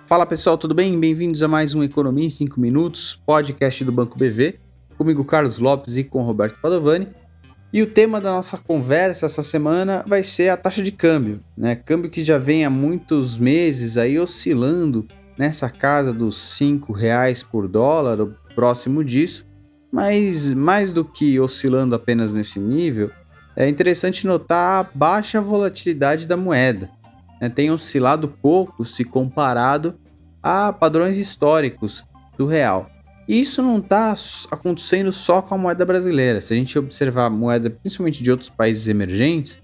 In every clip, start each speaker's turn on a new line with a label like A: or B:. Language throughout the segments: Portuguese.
A: Fala pessoal, tudo bem? Bem-vindos a mais um Economia em 5 Minutos, podcast do Banco BV, comigo Carlos Lopes e com Roberto Padovani. E o tema da nossa conversa essa semana vai ser a taxa de câmbio, né? Câmbio que já vem há muitos meses aí oscilando nessa casa dos R$ 5 por dólar, ou próximo disso, mas mais do que oscilando apenas nesse nível, é interessante notar a baixa volatilidade da moeda, né? Tem oscilado pouco se comparado a padrões históricos do real. E isso não está acontecendo só com a moeda brasileira. Se a gente observar a moeda, principalmente de outros países emergentes,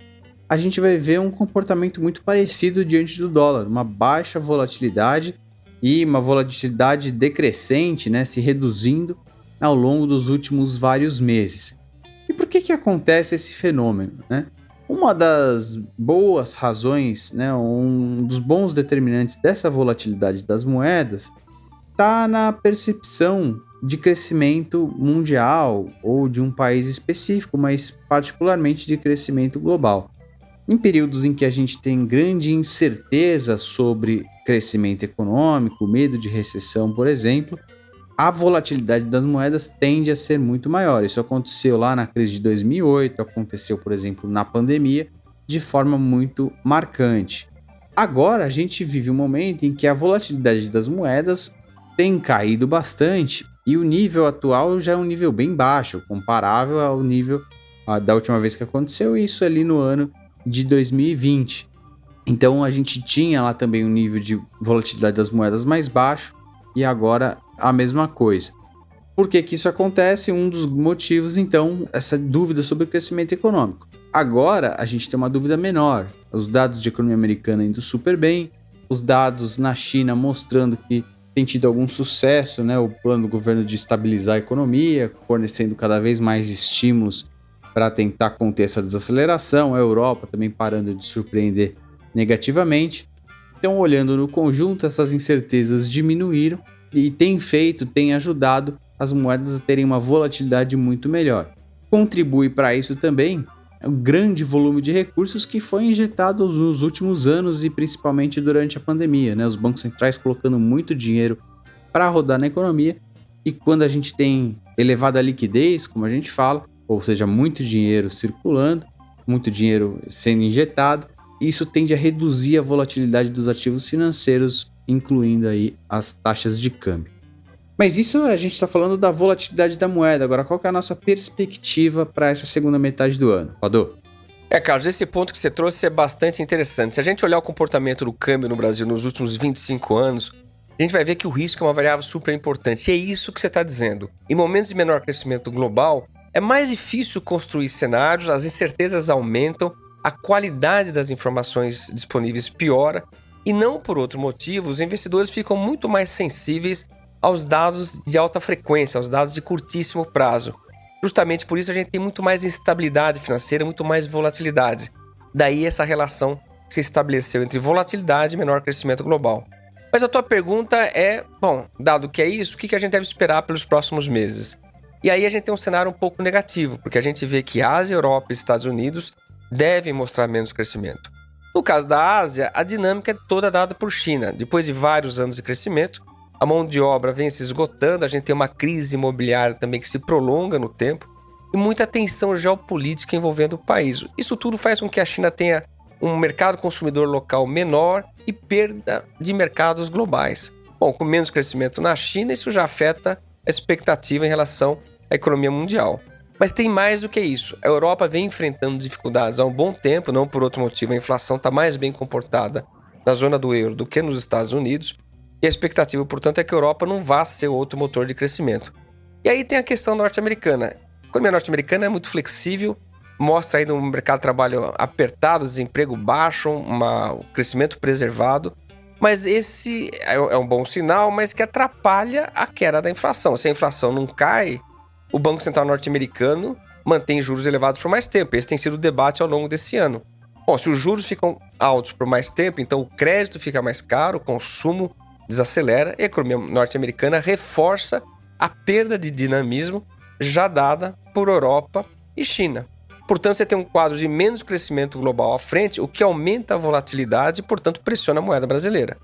A: a gente vai ver um comportamento muito parecido diante do dólar, uma baixa volatilidade e uma volatilidade decrescente, né, se reduzindo ao longo dos últimos vários meses. E por que acontece esse fenômeno, né? Uma das boas razões, né, um dos bons determinantes dessa volatilidade das moedas está na percepção de crescimento mundial ou de um país específico, mas particularmente de crescimento global. Em períodos em que a gente tem grande incerteza sobre crescimento econômico, medo de recessão, por exemplo, a volatilidade das moedas tende a ser muito maior. Isso aconteceu lá na crise de 2008, aconteceu, por exemplo, na pandemia, de forma muito marcante. Agora a gente vive um momento em que a volatilidade das moedas tem caído bastante e o nível atual já é um nível bem baixo, comparável ao nível da última vez que aconteceu isso ali no ano de 2020. Então a gente tinha lá também um nível de volatilidade das moedas mais baixo e agora a mesma coisa. Por que isso acontece? Um dos motivos, então, essa dúvida sobre o crescimento econômico. Agora a gente tem uma dúvida menor. Os dados de economia americana indo super bem, os dados na China mostrando que tem tido algum sucesso, né? O plano do governo de estabilizar a economia, fornecendo cada vez mais estímulos para tentar conter essa desaceleração. A Europa também parando de surpreender negativamente. Então, olhando no conjunto, essas incertezas diminuíram e tem ajudado as moedas a terem uma volatilidade muito melhor. Contribui para isso também o grande volume de recursos que foi injetado nos últimos anos e principalmente durante a pandemia, né? Os bancos centrais colocando muito dinheiro para rodar na economia, e quando a gente tem elevada liquidez, como a gente fala, ou seja, muito dinheiro circulando, muito dinheiro sendo injetado, isso tende a reduzir a volatilidade dos ativos financeiros, incluindo aí as taxas de câmbio. Mas isso a gente está falando da volatilidade da moeda. Agora, qual que é a nossa perspectiva para essa segunda metade do ano? Padô?
B: Carlos, esse ponto que você trouxe é bastante interessante. Se a gente olhar o comportamento do câmbio no Brasil nos últimos 25 anos, a gente vai ver que o risco é uma variável super importante. E é isso que você está dizendo. Em momentos de menor crescimento global, é mais difícil construir cenários, as incertezas aumentam, a qualidade das informações disponíveis piora, e não por outro motivo, os investidores ficam muito mais sensíveis aos dados de alta frequência, aos dados de curtíssimo prazo. Justamente por isso a gente tem muito mais instabilidade financeira, muito mais volatilidade. Daí essa relação que se estabeleceu entre volatilidade e menor crescimento global. Mas a tua pergunta é, dado que é isso, o que a gente deve esperar pelos próximos meses? E aí a gente tem um cenário um pouco negativo, porque a gente vê que Ásia, Europa e Estados Unidos devem mostrar menos crescimento. No caso da Ásia, a dinâmica é toda dada por China. Depois de vários anos de crescimento, a mão de obra vem se esgotando, a gente tem uma crise imobiliária também que se prolonga no tempo e muita tensão geopolítica envolvendo o país. Isso tudo faz com que a China tenha um mercado consumidor local menor e perda de mercados globais. Com menos crescimento na China, isso já afeta a expectativa em relação à economia mundial. Mas tem mais do que isso. A Europa vem enfrentando dificuldades há um bom tempo, não por outro motivo. A inflação está mais bem comportada na zona do euro do que nos Estados Unidos. E a expectativa, portanto, é que a Europa não vá ser outro motor de crescimento. E aí tem a questão norte-americana. A economia norte-americana é muito flexível, mostra aí um mercado de trabalho apertado, desemprego baixo, um crescimento preservado. Mas esse é um bom sinal, mas que atrapalha a queda da inflação. Se a inflação não cai, o Banco Central norte-americano mantém juros elevados por mais tempo. Esse tem sido o debate ao longo desse ano. Se os juros ficam altos por mais tempo, então o crédito fica mais caro, o consumo desacelera e a economia norte-americana reforça a perda de dinamismo já dada por Europa e China. Portanto, você tem um quadro de menos crescimento global à frente, o que aumenta a volatilidade e, portanto, pressiona a moeda brasileira.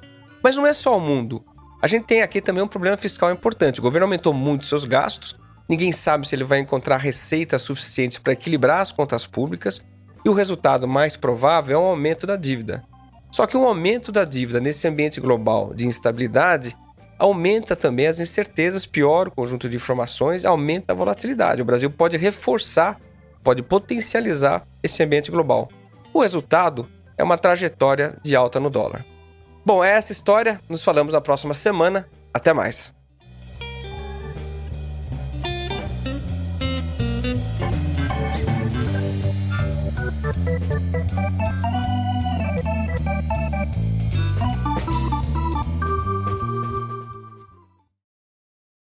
B: Mas não é só o mundo. A gente tem aqui também um problema fiscal importante. O governo aumentou muito seus gastos, ninguém sabe se ele vai encontrar receitas suficientes para equilibrar as contas públicas, e o resultado mais provável é um aumento da dívida. Só que um aumento da dívida nesse ambiente global de instabilidade aumenta também as incertezas, piora o conjunto de informações, aumenta a volatilidade. O Brasil pode reforçar, pode potencializar esse ambiente global. O resultado é uma trajetória de alta no dólar. Bom, é essa história. Nos falamos na próxima semana. Até mais.